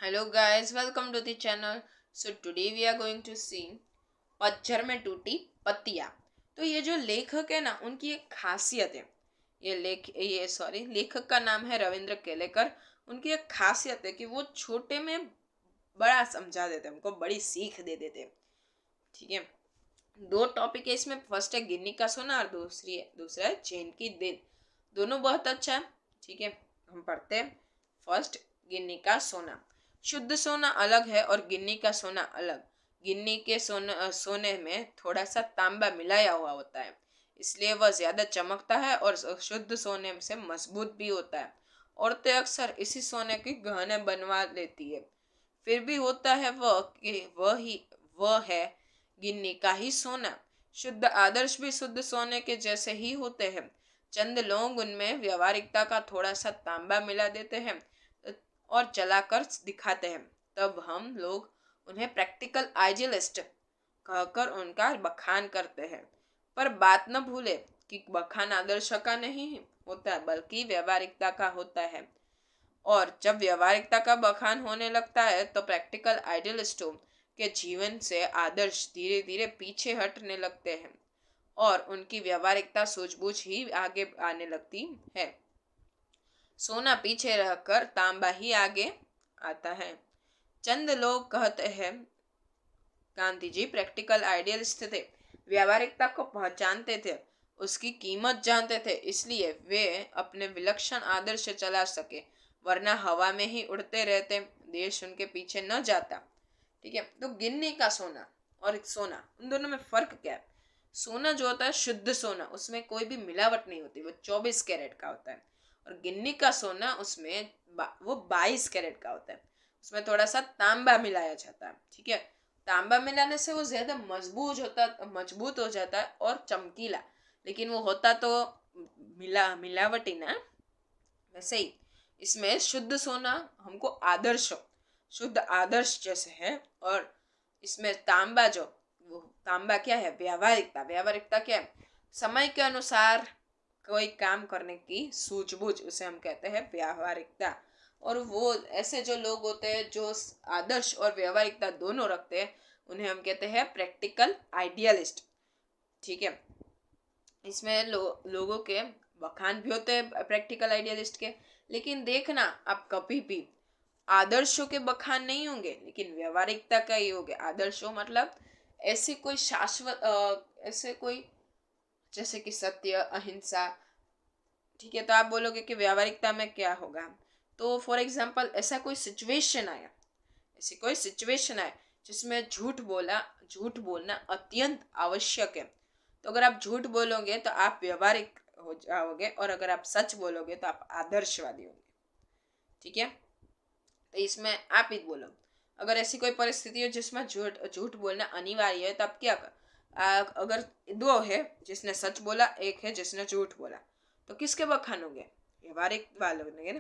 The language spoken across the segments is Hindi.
Hello guys, welcome to the channel. So today we are going to see पतझड़ में टूटी पत्तियां। तो ये जो लेखक है ना, उनकी एक खासियत है। ये लेखक का नाम है रविंद्र केलेकर। उनकी एक खासियत है कि वो छोटे में बड़ा समझा देते हैं, हमको बड़ी सीख दे देते हैं। ठीक है। दो टॉपिक है इसमें, फर्स्ट है गिन्नी का सोना और दूसरा है चैन की दिन। दोनों बहुत अच्छा है। ठीक है, हम पढ़ते हैं। फर्स्ट, गिन्नी का सोना। शुद्ध सोना अलग है और गिन्नी का सोना अलग। गिन्नी के सोने में थोड़ा सा तांबा मिलाया हुआ होता है, इसलिए वह ज्यादा चमकता है और शुद्ध सोने से मजबूत भी होता है। औरतें अक्सर इसी सोने के गहने बनवा लेती है। फिर भी होता है वह कि वह है गिन्नी का ही सोना। शुद्ध आदर्श भी शुद्ध सोने के जैसे ही होते हैं। चंद लोग उनमें व्यवहारिकता का थोड़ा सा तांबा मिला देते हैं और चलाकर दिखाते हैं। तब हम लोग उन्हें प्रैक्टिकल आइडियलिस्ट कहकर उनका बखान करते हैं। पर बात न भूले कि बखान आदर्श का नहीं होता बल्कि व्यवहारिकता का होता है। और जब व्यवहारिकता का बखान होने लगता है तो प्रैक्टिकल आइडियलिस्टों के जीवन से आदर्श धीरे धीरे पीछे हटने लगते हैं और उनकी व्यवहारिकता सूझबूझ ही आगे आने लगती है। सोना पीछे रहकर तांबा ही आगे आता है। चंद लोग कहते हैं गांधी जी प्रैक्टिकल आइडियलिस्ट थे, व्यवहारिकता को पहचानते थे, उसकी कीमत जानते थे, इसलिए वे अपने विलक्षण आदर्श चला सके, वरना हवा में ही उड़ते रहते, देश उनके पीछे न जाता। ठीक है, तो गिन्नी का सोना और सोना, उन दोनों में फर्क क्या है? सोना जो होता है शुद्ध सोना, उसमें कोई भी मिलावट नहीं होती, वो 24 कैरेट का होता है। और गिन्नी का सोना उसमें वो 22 कैरेट का होता है, उसमें थोड़ा सा तांबा मिलाया जाता है। ठीक है, तांबा मिलाने से वो ज्यादा मजबूत हो जाता है और चमकीला। लेकिन वो होता तो मिलावटी ना। वैसे ही इसमें शुद्ध सोना हमको शुद्ध आदर्श जैसे है। और इसमें तांबा वो तांबा क्या है? व्यावहारिकता। व्यावहारिकता क्या है? समय के अनुसार कोई काम करने की सूझबूझ, उसे हम कहते हैं व्यावहारिकता। और वो ऐसे जो लोग होते हैं जो आदर्श और व्यावहारिकता दोनों रखते हैं, उन्हें हम कहते हैं प्रैक्टिकल आइडियलिस्ट। ठीक है, इसमें लोगों के बखान भी होते हैं प्रैक्टिकल आइडियलिस्ट के। लेकिन देखना, आप कभी भी आदर्शों के बखान नहीं होंगे, लेकिन व्यवहारिकता का ही होंगे। आदर्शों मतलब ऐसे कोई ऐसे कोई, जैसे कि सत्य, अहिंसा। ठीक है, तो आप बोलोगे कि व्यवहारिकता में क्या होगा? तो फॉर एग्जाम्पल ऐसी कोई सिचुएशन आए जिसमें झूठ बोलना अत्यंत आवश्यक है। तो अगर आप झूठ बोलोगे तो आप व्यवहारिक हो जाओगे, और अगर आप सच बोलोगे तो आप आदर्शवादी होंगे। ठीक है, तो इसमें आप ही बोलो, अगर ऐसी कोई परिस्थिति हो जिसमें झूठ झूठ बोलना अनिवार्य है, तो आप क्या कर अगर दो है जिसने सच बोला, एक है जिसने झूठ बोला, तो किसके बखान होंगे? व्यवहारिक वाले होंगे ना,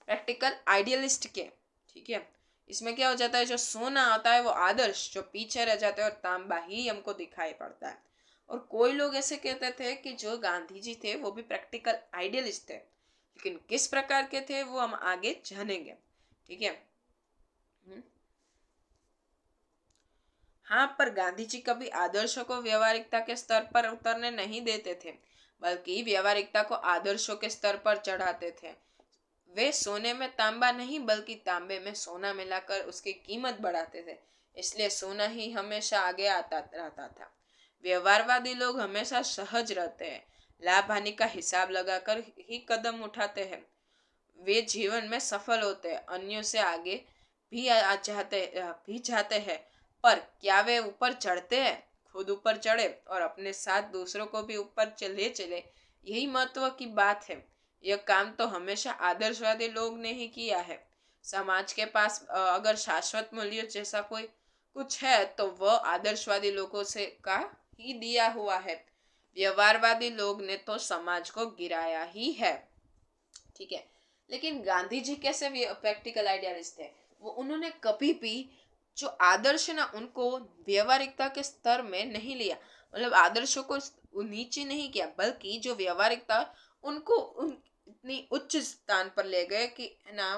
प्रैक्टिकल आइडियलिस्ट के। ठीक है, इसमें क्या हो जाता है, जो सोना आता है वो आदर्श जो पीछे रह जाते हैं और तांबा ही हमको दिखाई पड़ता है। और कोई लोग ऐसे कहते थे कि जो गांधी जी थे वो भी प्रैक्टिकल आइडियलिस्ट थे, लेकिन किस प्रकार के थे वो हम आगे जानेंगे। ठीक है। हम्म। हाँ, पर गांधी जी कभी आदर्शों को व्यवहारिकता के स्तर पर उतरने नहीं देते थे, बल्कि व्यवहारिकता को आदर्शों के स्तर पर चढ़ाते थे। वे सोने में तांबा नहीं बल्कि तांबे में सोना मिलाकर उसकी कीमत बढ़ाते थे, इसलिए सोना ही हमेशा आगे आता रहता था। व्यवहारवादी लोग हमेशा सहज रहते हैं, लाभ हानि का हिसाब लगाकर ही कदम उठाते हैं। वे जीवन में सफल होते हैं, अन्यों से आगे भी जाते हैं। पर क्या वे ऊपर चढ़ते हैं? खुद ऊपर चढ़े और अपने साथ दूसरों को भी ऊपर चले चले, यही महत्व की बात है। यह काम तो हमेशा आदर्शवादी लोग ने ही किया है। समाज के पास अगर शाश्वत मूल्य जैसा कोई कुछ है तो वह आदर्शवादी लोगों से का ही दिया हुआ है। व्यवहारवादी लोग ने तो समाज को गिराया ही है। ठीक है, लेकिन गांधी जी कैसे प्रैक्टिकल आइडियलिस्ट थे? वो उन्होंने कभी भी जो आदर्श ना उनको व्यवहारिकता के स्तर में नहीं लिया, मतलब आदर्शों को नीचे नहीं किया, बल्कि जो व्यवहारिकता उनको इतनी उच्च स्थान पर ले गए कि है ना,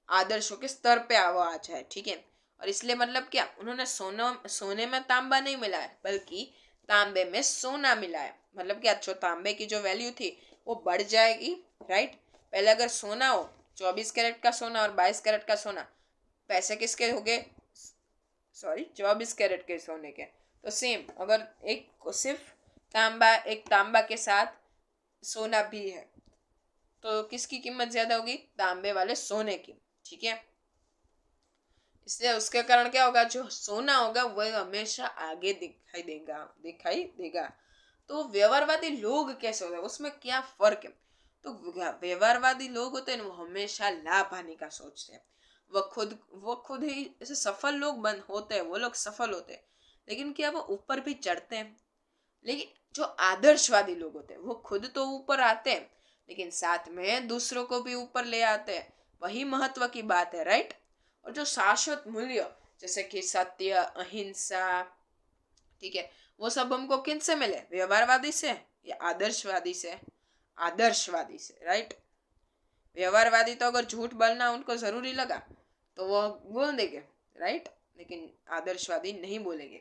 आदर्शों के स्तर पे वो आ जाए, ठीक है। और इसलिए मतलब क्या, उन्होंने सोने में तांबा नहीं मिला है, बल्कि तांबे में सोना मिला है। मतलब क्या, जो तांबे की जो वैल्यू थी वो बढ़ जाएगी, राइट। पहले अगर सोना हो, 24 कैरेट का सोना और 22 कैरेट का सोना, पैसे किसके हो गए, सॉरी 24 कैरेट के सोने के। तो सेम अगर एक सिर्फ तांबा, एक तांबा के साथ सोना भी है, तो किसकी कीमत ज्यादा होगी, तांबे वाले सोने की, ठीक है। इसलिए उसके कारण क्या होगा, जो सोना होगा वह हमेशा आगे दिखाई देगा। तो व्यवहारवादी लोग कैसे होते हैं, उसमें क्या फर्क है। तो व्यवहारवादी लोग होते हैं वो हमेशा लाभ हानि का सोचते हैं। वो खुद ही ऐसे सफल लोग बन होते हैं, वो लोग सफल होते हैं, लेकिन क्या वो ऊपर भी चढ़ते हैं। लेकिन जो आदर्शवादी लोग होते हैं वो खुद तो ऊपर आते हैं, लेकिन साथ में दूसरों को भी ऊपर ले आते हैं। वही महत्व की बात है, राइट। और जो शाश्वत मूल्य, जैसे कि सत्य, अहिंसा, ठीक है, वो सब हमको किन से मिले, व्यवहारवादी से या आदर्शवादी से, आदर्शवादी से, राइट। व्यवहारवादी तो अगर झूठ बोलना उनको जरूरी लगा तो वो बोल देंगे, राइट, लेकिन आदर्शवादी नहीं बोलेंगे,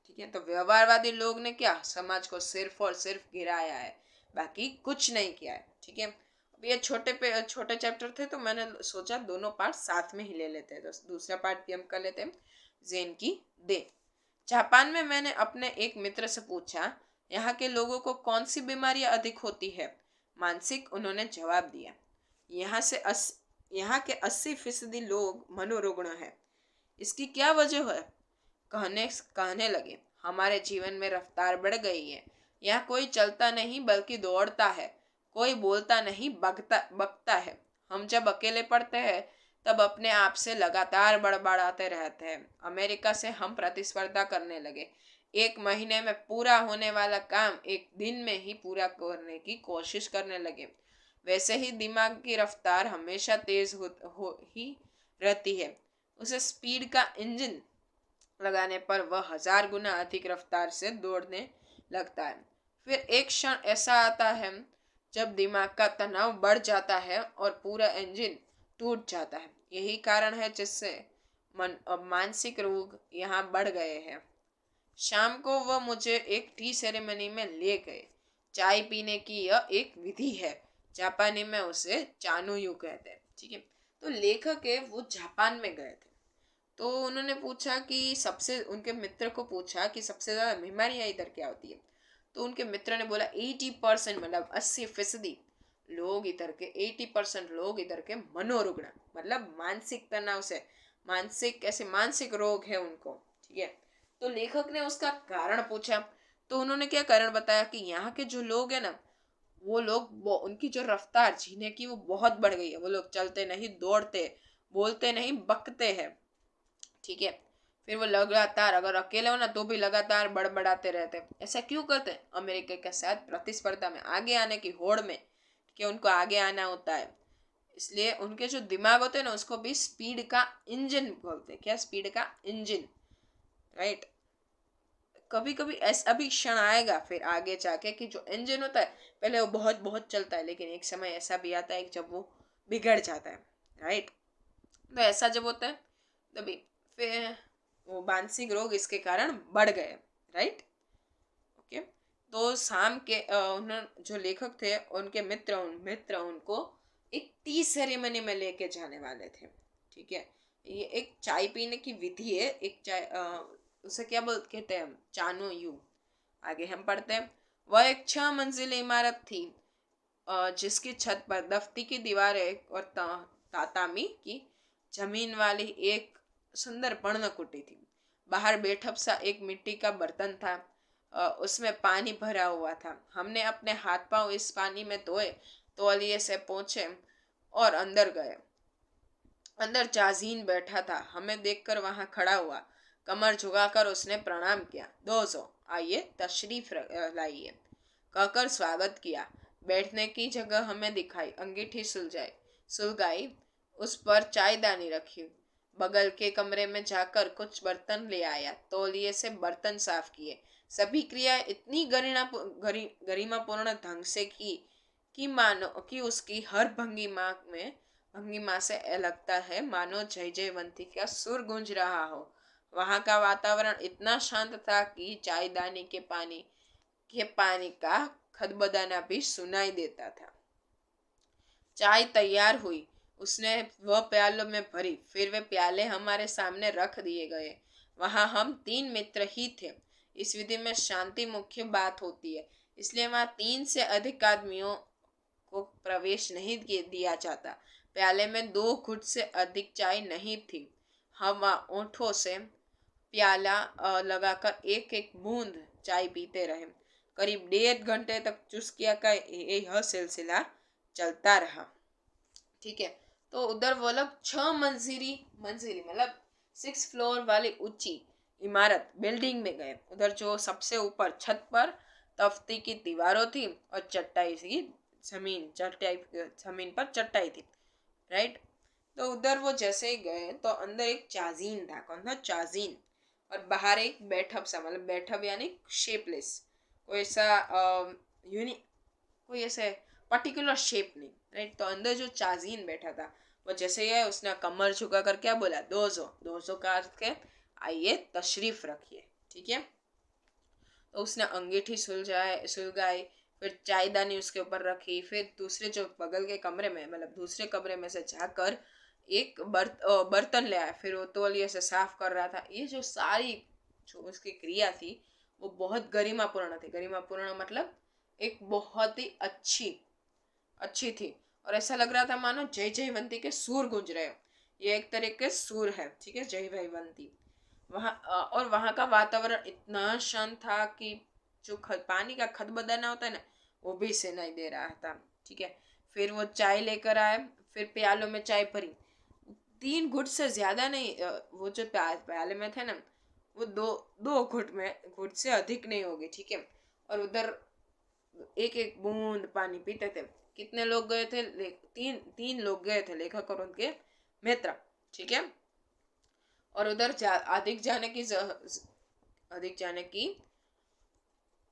ठीक है। तो व्यवहारवादी लोग ने क्या, समाज को सिर्फ और सिर्फ गिराया है, बाकी कुछ नहीं किया है, ठीक है। अब ये छोटे चैप्टर थे, तो मैंने सोचा दोनों पार्ट साथ में ही ले लेते हैं। तो दूसरा पार्ट भी हम कर लेते हैं, जेन की दे। जापान में मैंने अपने एक मित्र से पूछा, यहाँ के लोगों को कौन सी बीमारियां अधिक होती है, मानसिक। उन्होंने जवाब दिया, यहाँ से यहाँ के 80% लोग मनोरुग्ण हैं। इसकी क्या वजह है, कहने लगे, हमारे जीवन में रफ्तार बढ़ गई है। यहाँ कोई चलता नहीं बल्कि दौड़ता है, कोई बोलता नहीं बकता है। हम जब अकेले पड़ते हैं तब अपने आप से लगातार बड़बड़ाते रहते हैं। अमेरिका से हम प्रतिस्पर्धा करने लगे, 1 महीने में पूरा होने वाला काम 1 दिन में ही पूरा करने की कोशिश करने लगे। वैसे ही दिमाग की रफ्तार हमेशा तेज हो ही रहती है। उसे स्पीड का इंजन लगाने पर वह 1000 गुना अधिक रफ्तार से दौड़ने लगता है। फिर एक क्षण ऐसा आता है जब दिमाग का तनाव बढ़ जाता है और पूरा इंजन टूट जाता है। यही कारण है जिससे मानसिक रोग यहाँ बढ़ गए हैं। शाम को वह मुझे एक टी सेरेमनी में ले गए। चाय पीने की यह एक विधि है, जापानी में उसे चानुयू कहते हैं, ठीक है। तो लेखक है वो जापान में गए थे, तो उन्होंने पूछा कि सबसे, उनके मित्र को पूछा कि सबसे ज्यादा बीमारियां इधर क्या होती है। तो उनके मित्र ने बोला 80%, मतलब 80% लोग इधर के, 80% लोग इधर के मनोरुग्ण, मतलब मानसिक तनाव से, मानसिक ऐसे मानसिक रोग है उनको, ठीक है। तो लेखक ने उसका कारण पूछा, तो उन्होंने क्या कारण बताया कि यहाँ के जो लोग हैं ना, वो लोग उनकी जो रफ्तार जीने की वो बहुत बढ़ गई है। वो लोग चलते नहीं, दौड़ते, बोलते नहीं, बकते हैं, ठीक है। फिर वो लगातार, अगर अकेले हो ना तो भी लगातार बड़बड़ाते रहते हैं। ऐसा क्यों करते हैं, अमेरिका के साथ प्रतिस्पर्धा में आगे आने की होड़ में, कि उनको आगे आना होता है, इसलिए उनके जो दिमाग होते हैं ना उसको भी स्पीड का इंजन बोलते हैं। क्या, स्पीड का इंजन, राइट। कभी कभी ऐसा भी क्षण आएगा फिर आगे जाके कि जो इंजन होता है पहले वो बहुत बहुत चलता है, लेकिन एक समय ऐसा भी आता है जब वो बिगड़ जाता है, राइट। तो ऐसा जब होता है तभी फिर वो मानसिक रोग इसके कारण बढ़ गए, राइट, ओके। तो शाम के उन्होंने, जो लेखक थे उनके मित्र उनको एक टी सेरेमनी में लेके जाने वाले थे, ठीक है। ये एक चाय पीने की विधि है, एक चाय उसे क्या कहते हैं, चानो यू। आगे हम पढ़ते हैं, वह एक 6 मंजिली इमारत थी, जिसकी छत पर दफ्ती की दीवारें और तातामी की जमीन वाली एक सुंदर पर्णकुटी थी। बाहर बेठप सा एक मिट्टी का बर्तन था, उसमें पानी भरा हुआ था। हमने अपने हाथ पांव इस पानी में धोए, तौलिए से पोंछे और अंदर गए। अंदर जाजीन बैठा था, हमें देखकर वहां खड़ा हुआ। कमर झुकाकर उसने प्रणाम किया। दोस्तों आइए, तशरीफ लाइए, कहकर स्वागत किया। बैठने की जगह हमें दिखाई, अंगीठी सुलगाई, उस पर चायदानी रखी। बगल के कमरे में जाकर कुछ बर्तन ले आया, तौलिए से बर्तन साफ किए। सभी क्रिया इतनी गरिमापूर्ण ढंग से की कि मानो कि उसकी हर भंगिमा में भंगिमा से लगता है मानो जय जयवंती का सुर गूंज रहा हो। वहां का वातावरण इतना शांत था कि चायदानी के पानी का खदबदाना भी सुनाई देता था। चाय तैयार हुई। उसने वह प्यालों में भरी, फिर वे प्याले हमारे सामने रख दिए गए। वहां हम 3 मित्र ही थे। इस विधि में शांति मुख्य बात होती है, इसलिए वहां 3 से अधिक आदमियों को प्रवेश नहीं दिया जाता। प्याले में 2 घुट से अधिक चाय नहीं थी। हम ओंठों से प्याला लगाकर एक एक बूंद चाय पीते रहे। करीब 1.5 घंटे तक चुस्किया का यह सिलसिला चलता रहा। ठीक है, तो उधर वो लोग 6 मंजिली मतलब 6 फ्लोर वाली ऊंची इमारत बिल्डिंग में गए। उधर जो सबसे ऊपर छत पर तख्ती की दीवारों थी और जमीन पर चटाई थी। राइट, तो उधर वो जैसे ही गए तो अंदर एक चाजीन था। कौन था? चाजीन। और बाहर एक बैठक सा, मतलब बैठक यानी शेपलेस, कोई ऐसा यूनि कोई ऐसे पर्टिकुलर शेप नहीं। राइट, तो अंदर जो चाजीन बैठा था वो जैसे ही है उसने कमर झुका कर क्या बोला? दोजो। दोजो का अर्थ है आइए तशरीफ रखिए। ठीक है, तो उसने अंगीठी सुलगाई, फिर चायदानी उसके ऊपर रखी, फिर दूसरे जो बगल के कमरे में, मतलब दूसरे कमरे में से जाकर एक बर्तन ले आया, फिर वो तौलिए से साफ कर रहा था। ये जो सारी जो उसकी क्रिया थी वो बहुत गरिमापूर्ण थी। गरिमापूर्ण मतलब एक बहुत ही अच्छी थी, और ऐसा लग रहा था मानो जय जयवंती के सुर गूंज रहे हो। ये एक तरह के सुर है। ठीक है, जय जयवंती। और वहाँ का वातावरण इतना शांत था कि जो पानी का खदबदाना होता है ना, वो भी सुनाई दे रहा था। ठीक है, फिर वो चाय लेकर आए, फिर प्यालों में चाय भरी। 3 घुट से ज्यादा नहीं, वो जो प्याले में थे ना, वो दो घुट से अधिक नहीं होगी। ठीक है, और उधर एक एक बूंद पानी पीते थे। कितने लोग गए थे? तीन लोग गए थे, लेखक और उनके मित्र। ठीक है, और उधर अधिक जाने की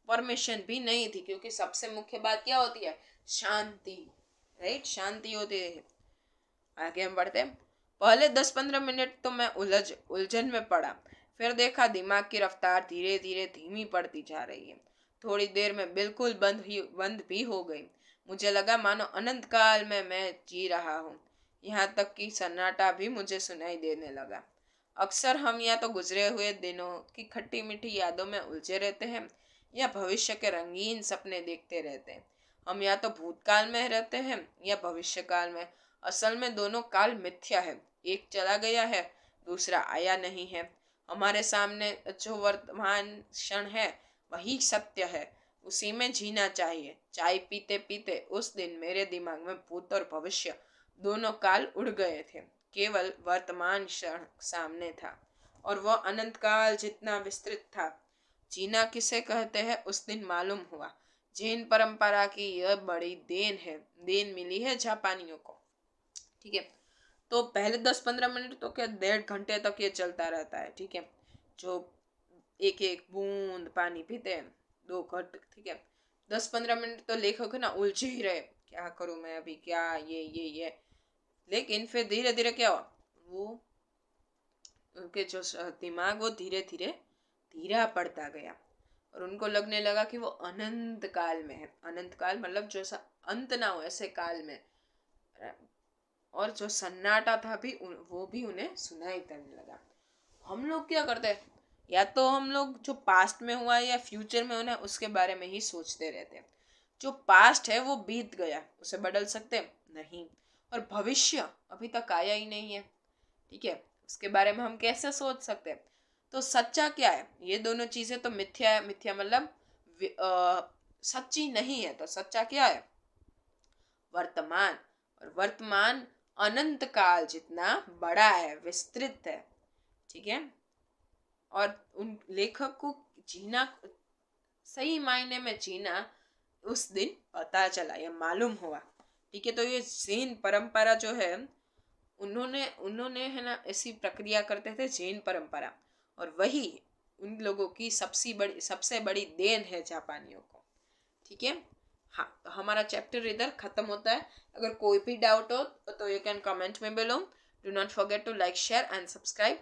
परमिशन भी नहीं थी, क्योंकि सबसे मुख्य बात क्या होती है? शांति। राइट, शांति होती है। आगे हम बढ़ते हैं। पहले 10-15 मिनट तो मैं उलझन में पड़ा। फिर देखा दिमाग की रफ्तार धीरे धीरे धीमी पड़ती जा रही है। थोड़ी देर में बिल्कुल बंद भी हो गई। मुझे लगा मानो अनंत काल में मैं जी रहा हूँ। यहाँ तक कि सन्नाटा भी मुझे सुनाई देने लगा। अक्सर हम या तो गुजरे हुए दिनों की खट्टी मीठी यादों में उलझे रहते हैं, या भविष्य के रंगीन सपने देखते रहते हैं। हम या तो भूतकाल में रहते हैं या भविष्य काल में। असल में दोनों काल मिथ्या है। एक चला गया है, दूसरा आया नहीं है। हमारे सामने जो वर्तमान क्षण है वही सत्य है, उसी में जीना चाहिए। चाय पीते पीते उस दिन मेरे दिमाग में भूत और भविष्य दोनों काल उड़ गए थे। केवल वर्तमान क्षण सामने था, और वह अनंत काल जितना विस्तृत था। जीना किसे कहते हैं उस दिन मालूम हुआ। जैन परंपरा की यह बड़ी देन मिली है जापानियों को। ठीक है, तो पहले 10-15 मिनट तो क्या 1.5 घंटे तक ये चलता रहता है। ठीक है, जो एक एक बूंद पानी पीते हैं, 2 घट। ठीक है, 10-15 मिनट तो लेखक ना उलझे ही रहे, क्या करूं मैं अभी, क्या ये। लेकिन फिर धीरे धीरे क्या हुआ, वो उनके जो दिमाग वो धीरे धीरे धीरा पड़ता गया, और उनको लगने लगा कि वो अनंत काल में है। अनंत काल मतलब जैसा अंत ना हो ऐसे काल में। और जो सन्नाटा था वो भी उन्हें सुनाई देने लगा। हम लोग क्या करते हैं, या तो हम लोग जो पास्ट में हुआ है या फ्यूचर में होना है उसके बारे में ही सोचते रहते हैं। जो पास्ट है वो बीत गया, उसे बदल सकते नहीं, और भविष्य अभी तक आया ही नहीं है। ठीक है, उसके बारे में हम कैसे सोच सकते हैं? तो सच्चा क्या है? ये दोनों चीजें तो मिथ्या है। मिथ्या मतलब सच्ची नहीं है। तो सच्चा क्या है? वर्तमान। और वर्तमान अनंत काल जितना बड़ा है, विस्तृत है। ठीक है, और उन लेखक को जीना, सही मायने में जीना उस दिन पता चला, या मालूम हुआ। ठीक है, तो ये जैन परंपरा जो है, उन्होंने है ना ऐसी प्रक्रिया करते थे जैन परंपरा, और वही उन लोगों की सबसे बड़ी देन है जापानियों को। ठीक है, हाँ, तो हमारा चैप्टर इधर खत्म होता है। अगर कोई भी डाउट हो तो यू कैन कमेंट में below. Do not forget to like share and subscribe.